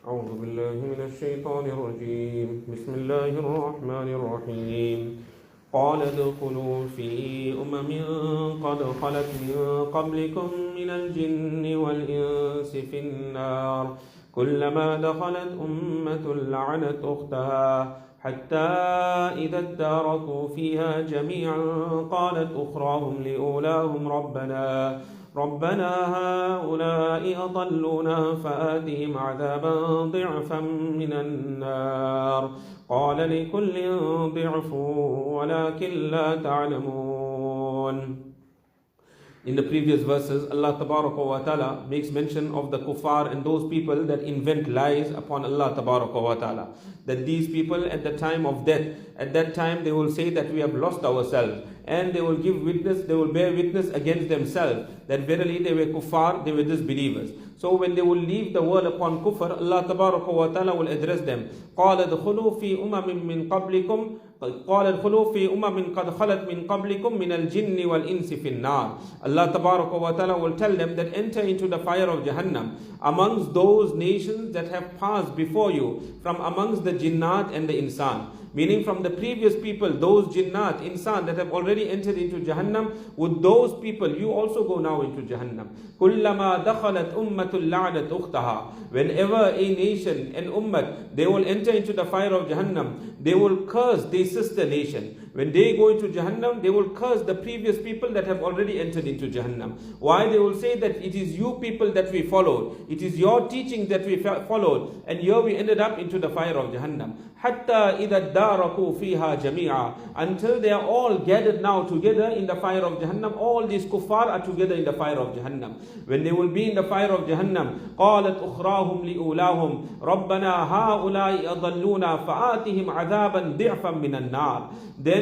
أعوذ بالله من الشيطان الرجيم بسم الله الرحمن الرحيم قال ادخلوا في قد خلت من قبلكم من الجن والإنس في النار كلما دخلت لعنت أختها حتى إذا اداركوا فيها جميعا قالت أخراهم لأولاهم ربنا هؤلاء أضلونا فآتهم عذابا ضعفا من النار قال لكل ضعف ولكن لا تعلمون. In the previous verses, Allah Ta'ala makes mention of the kuffar and those people that invent lies upon Allah Ta'ala. That these people at the time of death, at that time they will say that we have lost ourselves. And they will give witness, they will bear witness against themselves that verily they were kuffar, they were disbelievers. So when they will leave the world upon kufr, Allah Ta'ala will address them. قَالَ ادْخُلُوا فِي أُمَمٍ مِّن قَبْلِكُمْ قال ادخلوا في قد خلت من قبلكم من الجن والإنس في النار. Allah Ta'ala will tell them that enter into the fire of Jahannam amongst those nations that have passed before you from amongst the jinnat and the insan. Meaning from the previous people, those jinnat, insan that have already entered into Jahannam, with those people you also go now into Jahannam. كُلَّمَا دَخَلَتْ أُمَّةٌ لَعْنَتْ أُخْتَهَا. Whenever a nation, an ummah, they will enter into the fire of Jahannam, they will curse their sister nation. When they go into Jahannam, they will curse the previous people that have already entered into Jahannam. Why? They will say that it is you people that we followed. It is your teaching that we followed. And here we ended up into the fire of Jahannam. حَتَّى إِذَا ادَّارَكُوا فِيهَا جَمِيعًا. Until they are all gathered now together in the fire of Jahannam. All these kuffar are together in the fire of Jahannam. When they will be in the fire of Jahannam, قَالَتْ أُخْرَاهُمْ لِأُولَاهُمْ رَبَّنَا هَؤُلَاءِ أَضَلُّونَا فَآتِهِمْ عَذَابًا ضِعْفًا مِنَ النَّارِ. Then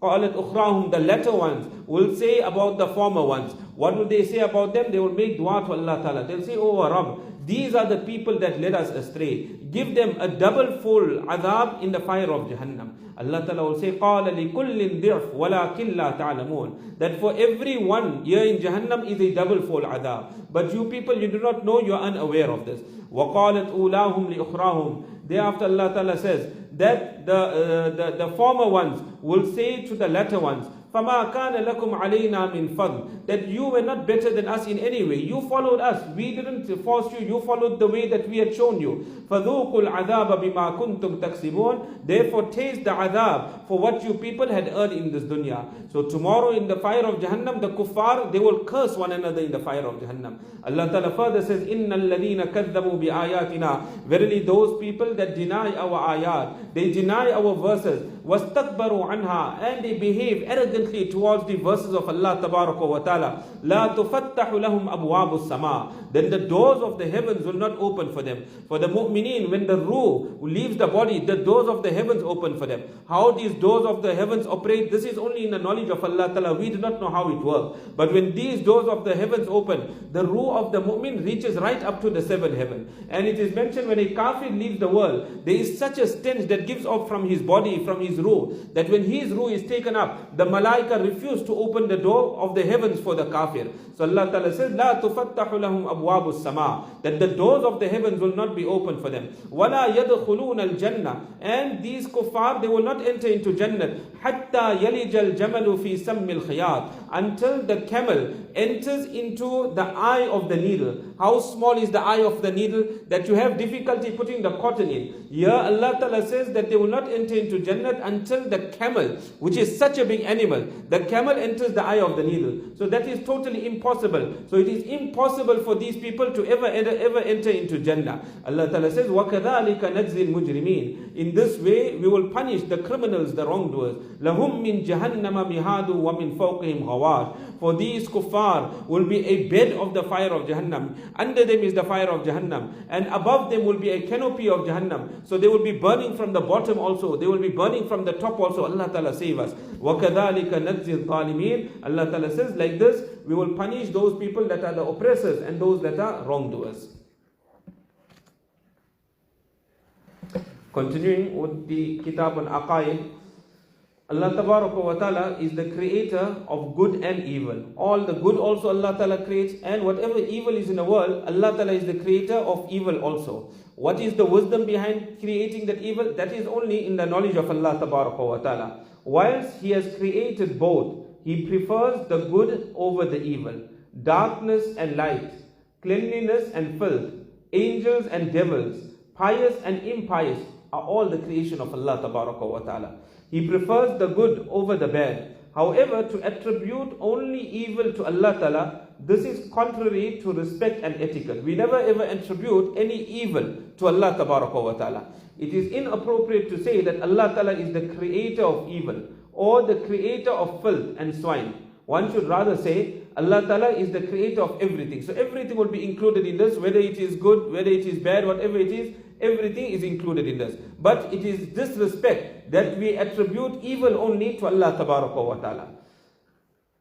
قَالَتْ أُخْرَاهُمْ, the latter ones will say about the former ones. What will they say about them? They will make dua to Allah Ta'ala. They'll say, oh Rabb, these are the people that led us astray. Give them a double full adhab in the fire of Jahannam. Allah Ta'ala will say, قَالَ لِكُلٍّ ضِعْفٍ وَلَكِنْ لَا تَعْلَمُونَ. That for every one here in Jahannam is a double full adhab. But you people, you do not know, you are unaware of this. وَقَالَتْ أُولَاهُمْ لِأُخْرَاهُمْ. Thereafter Allah Ta'ala says that the former ones will say to the latter ones, فَمَا كَانَ لَكُمْ عَلَيْنَا مِنْ فَضْلٍ. That you were not better than us in any way. You followed us. We didn't force you. You followed the way that we had shown you. فَذُوقُوا الْعَذَابَ بِمَا كُنْتُمْ تَكْسِبُونَ. Therefore taste the adhab for what you people had earned in this dunya. So tomorrow in the fire of Jahannam, the kuffar, they will curse one another in the fire of Jahannam. Allah Ta'ala further says, إِنَّ الَّذِينَ كَذَّبُوا بِآيَاتِنَا. Verily those people that deny our ayat, they deny our verses, وَاسْتَكْبَرُوا عَنْهَا, and they behave arrogantly towards the verses of Allah Ta'ala, لَا تُفَتَّحُ لَهُمْ أَبْوَابُ السَّمَاءِ. Then the doors of the heavens will not open for them. For the mu'mineen, when the ruh leaves the body, the doors of the heavens open for them. How these doors of the heavens operate, this is only in the knowledge of Allah Ta'ala. We do not know how it works. But when these doors of the heavens open, the ruh of the mu'min reaches right up to the seventh heaven. And it is mentioned when a kafir leaves the world, there is such a stench that gives off from his body, from his ruh, that when his ruh is taken up, the malaika refuse to open the door of the heavens for the kafir. So Allah Ta'ala says, لَا تُفَتَّحُ لَهُمْ أَبْوَابُ السَّمَاءِ. That the doors of the heavens will not be open for them. وَلَا يَدْخُلُونَ الْجَنَّةِ. And these kuffar, they will not enter into Jannah. حَتَّى يَلِجَ الْجَمَلُ فِي سَمِّ الْخِيَاطِ. Until the camel enters into the eye of the needle. How small is the eye of the needle that you have difficulty putting the cotton in? Here Allah Ta'ala says that they will not enter into Jannah until the camel, which is such a big animal, the camel enters the eye of the needle. So that is totally impossible. So it is impossible for these people to ever enter into Jannah. Allah Ta'ala says, وَكَذَلِكَ نَجْزِي الْمُجْرِمِينَ. In this way, we will punish the criminals, the wrongdoers. لَهُمْ مِنْ جَهَنَّمَ مِهَادٌ وَمِنْ فَوْقِهِمْ غَوَاشٍ. For these kuffar will be a bed of the fire of Jahannam. Under them is the fire of Jahannam. And above them will be a canopy of Jahannam. So they will be burning from the bottom also. They will be burning from the top also. Allah Ta'ala save us. وَكَذَلِكَ نَجْزِي الظَّالِمِينَ. Allah Ta'ala says, like this, we will punish those people that are the oppressors and those that are wrongdoers. Continuing with the Kitab al-Aqaid, Allah Tabaraka wa Ta'ala is the creator of good and evil. All the good also Allah Ta'ala creates, and whatever evil is in the world, Allah Ta'ala is the creator of evil also. What is the wisdom behind creating that evil? That is only in the knowledge of Allah Tabaraka wa Ta'ala. Whilst He has created both, He prefers the good over the evil, darkness and light, cleanliness and filth, angels and devils, pious and impious are all the creation of Allah Tabaraka wa Ta'ala. He prefers the good over the bad. However, to attribute only evil to Allah Ta'ala, this is contrary to respect and etiquette. We never ever attribute any evil to Allah Tabaraka wa Ta'ala. It is inappropriate to say that Allah Ta'ala is the creator of evil or the creator of filth and swine. One should rather say Allah Ta'ala is the creator of everything. So everything will be included in this, whether it is good, whether it is bad, whatever it is, everything is included in this. But it is disrespect that we attribute evil only to Allah Tabaraka wa Ta'ala.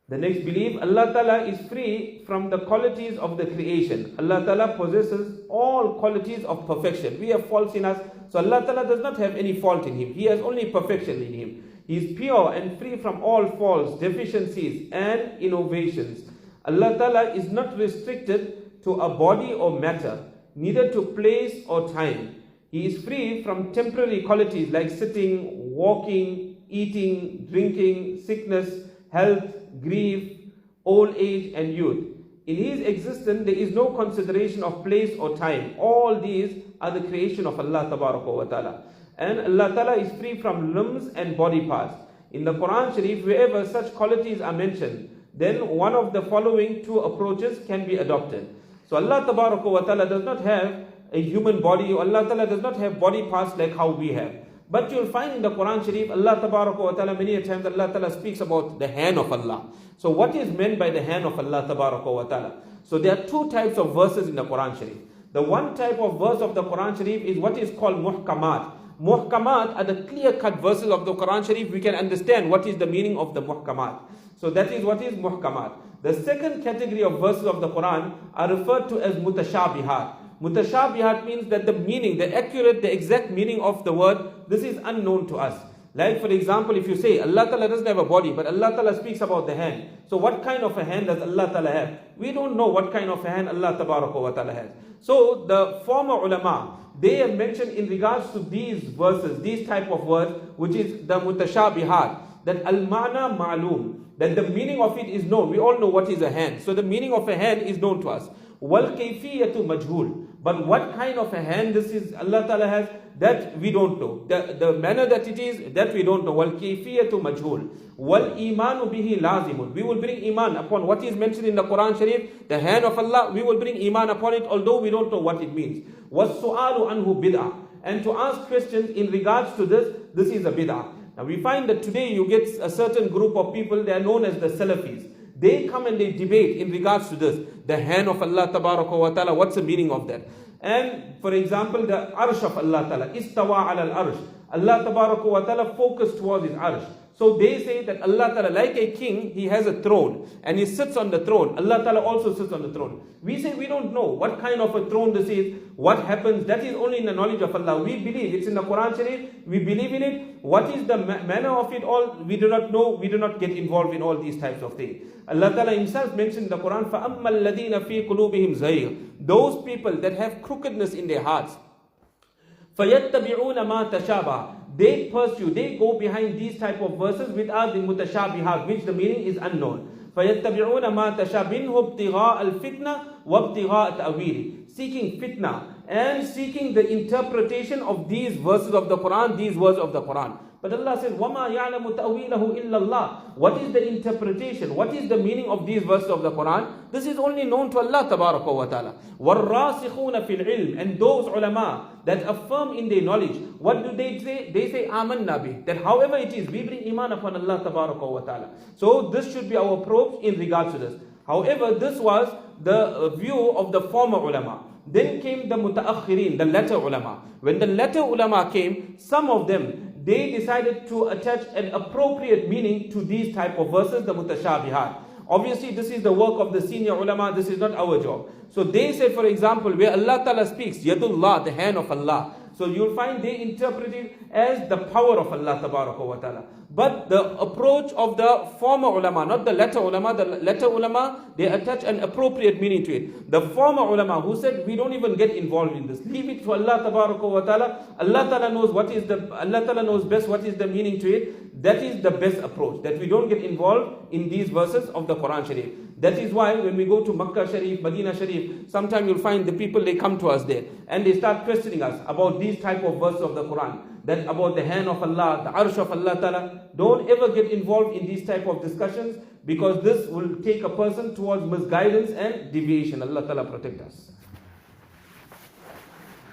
The next belief, Allah Ta'ala is free from the qualities of the creation. Allah Ta'ala possesses all qualities of perfection. We have faults in us, so Allah Ta'ala does not have any fault in Him. He has only perfection in Him. He is pure and free from all faults, deficiencies and innovations. Allah Ta'ala is not restricted to a body or matter, neither to place or time. He is free from temporary qualities like sitting, walking, eating, drinking, sickness, health, grief, old age and youth. In His existence there is no consideration of place or time. All these are the creation of Allah Tabaraka wa Ta'ala. And Allah Ta'ala is free from limbs and body parts. In the Quran Sharif, wherever such qualities are mentioned, then one of the following two approaches can be adopted. So Allah Tabaraka wa Ta'ala does not have a human body, or Allah Ta'ala does not have body parts like how we have. But you'll find in the Quran Sharif, Allah Tabaraka wa Ta'ala, many a times Allah Ta'ala speaks about the hand of Allah. So what is meant by the hand of Allah Tabaraka wa Ta'ala? So there are two types of verses in the Quran Sharif. The one type of verse of the Quran Sharif is what is called muhkamat. Muhkamat are the clear-cut verses of the Quran Sharif. We can understand what is the meaning of the muhkamat. So that is what is muhkamat. The second category of verses of the Quran are referred to as mutashabihat. Mutashabihat means that the meaning, the accurate, the exact meaning of the word, this is unknown to us. Like for example, if you say Allah Ta'ala doesn't have a body, but Allah Ta'ala speaks about the hand. So what kind of a hand does Allah Ta'ala have? We don't know what kind of a hand Allah Tabaraka wa Ta'ala has. So the former ulama, they have mentioned in regards to these verses, these type of words, which is the mutashabihat, that al-ma'na ma'loom, that the meaning of it is known. We all know what is a hand. So the meaning of a hand is known to us. Wal kayfiyatu majhul. But what kind of a hand this is Allah Ta'ala has, that we don't know. The manner that it is, that we don't know. Wal kayfiyatu majhul. Wal imanu bihi lazimun. We will bring iman upon what is mentioned in the Quran Sharif, the hand of Allah. We will bring iman upon it, although we don't know what it means. Was su'alu anhu bid'ah. And to ask questions in regards to this is a bid'ah. Now we find that today you get a certain group of people, they are known as the Salafis. They come and they debate in regards to this. The hand of Allah Tabaraka wa Ta'ala, what's the meaning of that? And for example, the arsh of Allah Ta'ala, istawa ala al-arsh. Allah Tabaraka wa Ta'ala focused towards His arsh. So they say that Allah Ta'ala, like a king, He has a throne and He sits on the throne. Allah Ta'ala also sits on the throne. We say we don't know what kind of a throne this is, what happens. That is only in the knowledge of Allah. We believe it's in the Quran Sharif. We believe in it. What is the manner of it all? We do not know. We do not get involved in all these types of things. Allah Ta'ala Himself mentioned in the Quran, فَأَمَّا الَّذِينَ فِي قُلُوبِهِمْ زَيْغٌ. Those people that have crookedness in their hearts, فَيَتَّبِعُونَ مَا تَشَابَهَ. They pursue, they go behind these type of verses which are the mutashabihat, which the meaning is unknown. فَيَتَّبِعُونَ مَا تَشَابِهُ ابْتِغَاءَ الْفِتْنَةِ وَابْتِغَاءَ تَأْوِيلِ. Seeking fitna and seeking the interpretation of these verses of the Quran, these words of the Quran. But Allah says, وَمَا يَعْلَمُ تَأْوِيلَهُ إِلَّا اللَّهِ. What is the interpretation? What is the meaning of these verses of the Quran? This is only known to Allah Tabaraka wa Ta'ala. وَالرَّاسِخُونَ فِي الْعِلْمِ. And those ulama that affirm in their knowledge, what do they say? They say, آمَنَّا بِهِ. That however it is, we bring iman upon Allah Tabaraka wa Ta'ala. So this should be our approach in regards to this. However, this was the view of the former ulama. Then came the mutaakhirin, the latter ulama. When the latter ulama came, some of them, they decided to attach an appropriate meaning to these type of verses, the mutashabihat. Obviously, this is the work of the senior ulama, this is not our job. So they say, for example, where Allah Ta'ala speaks, Yadullah, the hand of Allah. So you'll find they interpret it as the power of Allah tabaraka wa ta'ala. But the approach of the former ulama, not the latter ulama, they attach an appropriate meaning to it. The former ulama who said we don't even get involved in this, leave it to Allah tabaraka wa ta'ala. Allah ta'ala knows best what is the meaning to it. That is the best approach, that we don't get involved in these verses of the Quran Sharif. That is why when we go to Makkah Sharif, Medina Sharif, sometimes you'll find the people, they come to us there and they start questioning us about these type of verses of the Quran, that about the hand of Allah, the arsh of Allah Ta'ala. Don't ever get involved in these type of discussions, because this will take a person towards misguidance and deviation. Allah Ta'ala protect us.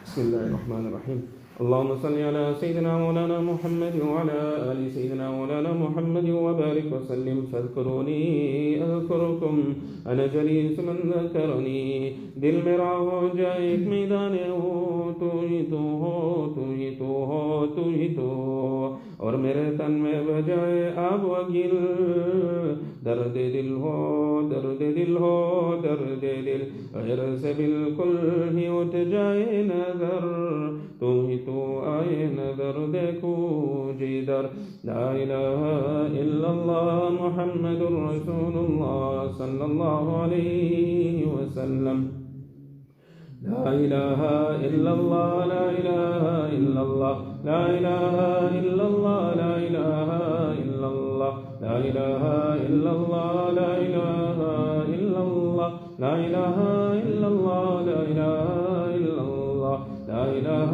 Bismillahirrahmanirrahim. اللهم صل على سيدنا مولانا محمد وعلى آل سيدنا مولانا محمد وبارك وسلم. فاذكروني أذكركم أنا جليس من ذكرني. दिल मेरा हो जाए एक मैदान हो, तू ही तो हो, तू ही तो हो, तू ही तो हो, और मेरे तन में बजाए आब वकील. दर्द दिल हो, दर्द दिल हो, दर्द दिल गैर से बिल्कुल ही उठ जाए नजर. तू ही तो आए नजर देखो जिधर. ला इलाहा इल्लल्लाह मुहम्मदुर रसूलुल्लाह सल्लल्लाहु अलैहि वसल्लम. لا إله إلا الله لا إله إلا الله لا إله إلا الله لا إله إلا الله لا إله إلا الله لا إله إلا الله لا إله إلا الله لا إله إلا الله لا إله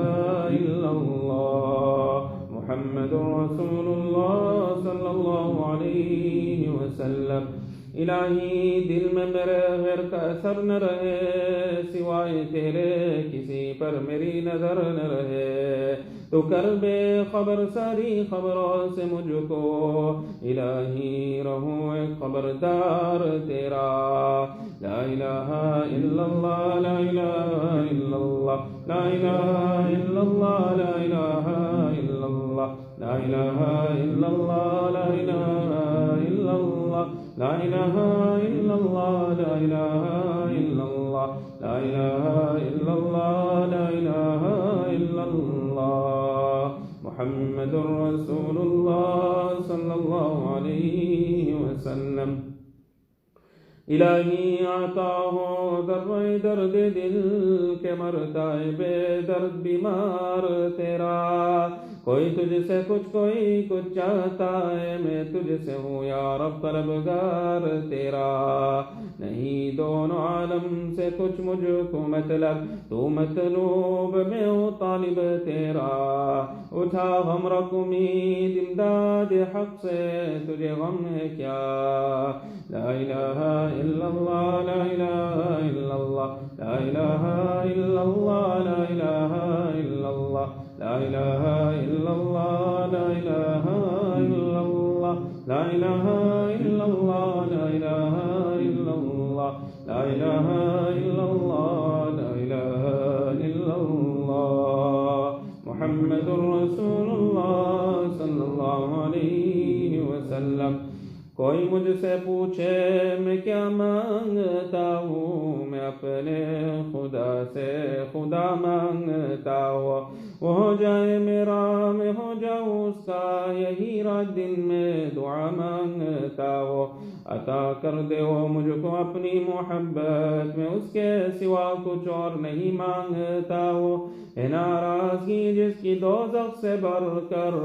إلا الله محمد رسول الله صلى الله عليه وسلم. इलाही दिल में मेरे गैर का असर न रहे, सिवाय तेरे किसी पर मेरी नजर न रहे. तो कर बेखबर सारी खबरों से मुझको, इलाही रहूं एक खबरदार तेरा. ला इलाहा इल्लल्लाह ला इलाहा इल्लल्लाह ला इलाहा इल्लल्लाह ला इलाहा इल्लल्लाह ला इलाहा इल्लल्लाह ला इलाहा इल्लल्लाह لا إله إلا الله لا إله إلا الله لا إله إلا الله لا إله إلا الله محمد رسول الله صلى الله عليه وسلم. इलाही आता हो दर्द दर्द दिल के मरता है बेदर्द बीमार तेरा. कोई तुझसे कुछ कोई कुछ चाहता है, मैं तुझसे हूँ या रब तलबगार तेरा. नहीं दोनों आलम से कुछ मुझको मतलब, तू मतलूब में हो तालिब तेरा. उठा गम रख उम्मीद इमदाद हक से, तुझे गम है क्या. ला इलाहा इल्लल्लाह ला इलाहा इल्लल्लाह ला इलाहा इल्लल्लाह ला इलाहा इल्लल्लाह لا إله إلا الله لا إله إلا الله لا إله إلا الله لا إله إلا الله لا إله إلا الله لا إله إلا الله محمد رسول الله صلى الله عليه وسلم. कोई मुझसे पूछे मैं क्या मांगता हूँ, मैं अपने खुदा से खुदा मांगता हूँ. वो हो जाए मेरा मैं हो जाऊँ उसका, यही रात दिन में दुआ मांगता हूँ. अता कर दे वो मुझको अपनी मोहब्बत में, उसके सिवा कुछ और नहीं मांगता हूँ. है नाराज़गी जिसकी दोज़ख से बढ़कर,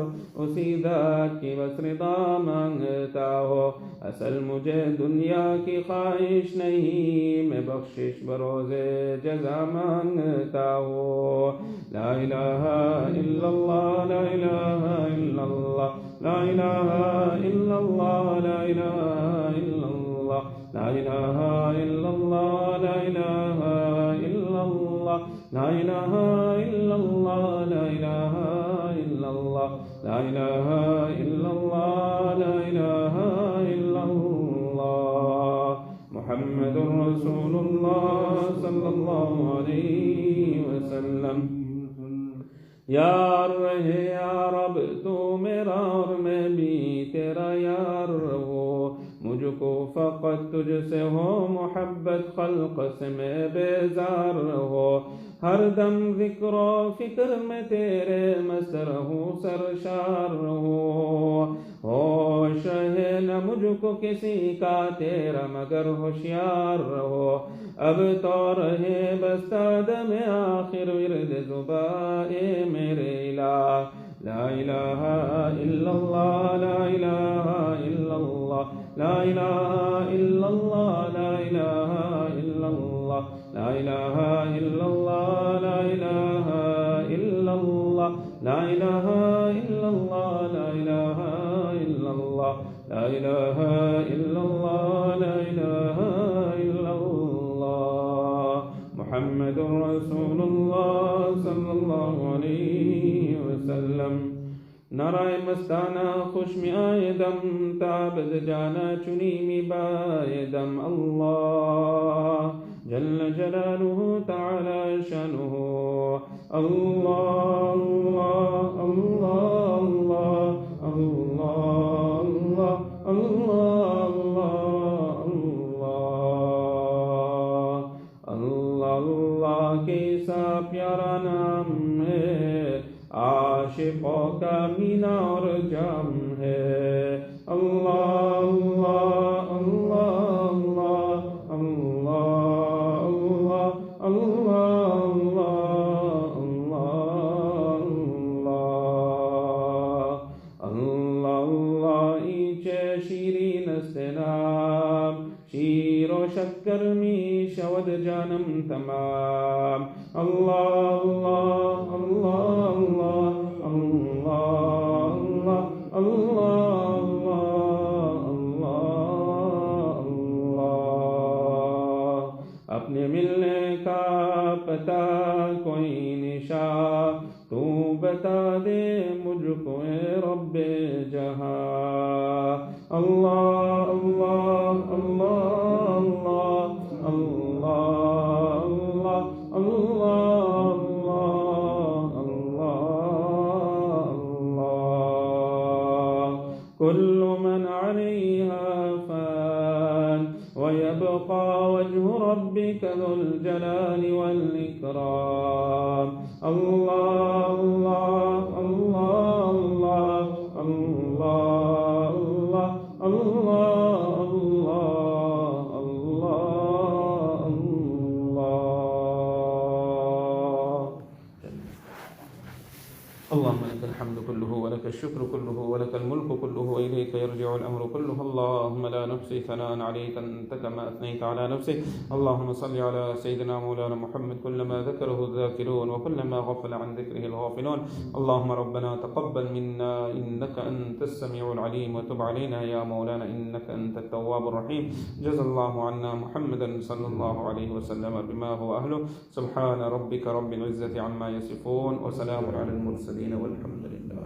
उसी ज़ात की बस रिदा मांगता हो. असल मुझे दुनिया की ख्वाहिश नहीं, मैं बख्शिश बरोज़े जज़ा मांगता हो. ला इलाहा इल्लल्लाह ला इलाहा इल्लल्लाह ला इलाहा इल्लल्लाह ला इलाहा इल्लल्लाह ला इलाहा इल्लल्लाह ला इलाहा इल्लल्लाह ला इलाहा इल्लल्लाह ला इलाहा इल्लल्लाह ला इलाहा इल्लल्लाह ला इलाहा इल्लल्लाह मुहम्मदुर रसूलुल्लाह सल्लल्लाहु अलैहि वसल्लम. यार रहे यार अब तो मेरा और मैं भी तेरा यार रहो. मुझको मुझको फ़क़त तुझसे हो मोहब्बत, खल्क़ से मैं बेज़ार हो। हर दम ज़िक्र फ़िक्र में तेरे मस्त रहूं, सरशार रहूं। होश है न मुझको किसी का तेरा मगर होशियार रहो। अब तो रहे बस्ता दम आखिर विर्द ज़ुबाए मेरे इलाह। ला इलाहा इल्लल्लाह, ला इलाहा इल्लल्लाह, ला इलाहा इल्लल्लाह, ला इलाहा इल्लल्लाह, ला इलाहा इल्लल्लाह, ला इलाहा इल्लल्लाह, ला इलाहा इल्लल्लाह, ला इलाहा इल्लल्लाह, ला इलाहा इल्लल्लाह, ला इलाहा इल्लल्लाह। मुहम्मदुर रसूलुल्लाह सल्लल्लाहु अलैहि वसल्लम। नाराए मस्ताना खुश में आए दम, ताबद जाना चुनी में बाए दम। अल्लाह जल्ल जलालुहु ताला शानुहु। अल्लाह अल्लाह अल्लाह अल्लाह अल्लाह अल्लाह अल्लाह अल्लाह कैसा प्यारा नाम है, आशिकों का मीना और जाम है। अल्लाह अल्लाह अल्लाह अल्लाह अल्लाह अल्लाह अल्लाह अल्लाह अल्लाह। ईचे शीरीन सलाम, शीरो शक्कर मी शवद जानम तमाम। अल्लाह अल्लाह अल्लाह अल्लाह अल्लाह अल्लाह अल्लाह अल्लाह। अपने मिलने का पता कोई निशा तू बता दे मुझको ए रब्बे जहां। अल्लाह अल्लाह अल्लाह अल्लाह अल्लाह अल्लाह अल्लाह अल्लाह। कुल्लु मन अलैहा फ़ान व यबक़ा वज्हु रब्बिका ज़ुल जलालि वल इकराम। अल्लाह अल्लाह अल्लाह अल्लाह अल्लाह अल्लाह अल्लाह अल्लाह अल्लाह। अल्लाहुम्मा लकल हम्दु कुल्लुहु व लकल शुक्र कुल्लुहु व लकल मुल्कु कुल्लुहु व इलैका यर्जिउल अम्रु कुल्लुहु। अल्लाहुम्मा ला नुहसी सनाअन अलैका अंता कमा अथनैता अला नफ्सिक। अल्लाहुम्मा सल्लि अला सय्यिदिना मौलाना मुहम्मद कुल्लमा ज़करहु ज़ाकिरून व कुल्लमा ग़फ़ला अन ज़िक्रिहिल ग़ाफ़िलून। अल्लाहुम्मा रब्बना तक़ब्बल मिन्ना इन्नका अंतस समीउल अलीम व तुब अलैना या मौलाना इन्नका अंतत तव्वाबुर रहीम। जज़ाल्लाहु अन्ना मुहम्मदन सल्लल्लाहु अलैहि वसल्लम बिमा हुवा अहलुहु। सुब्हान रब्बिका रब्बिल इज़्ज़ति अम्मा यसिफून व सलामुन अलल मुरसलीन वल्हम्दुलिल्लाह।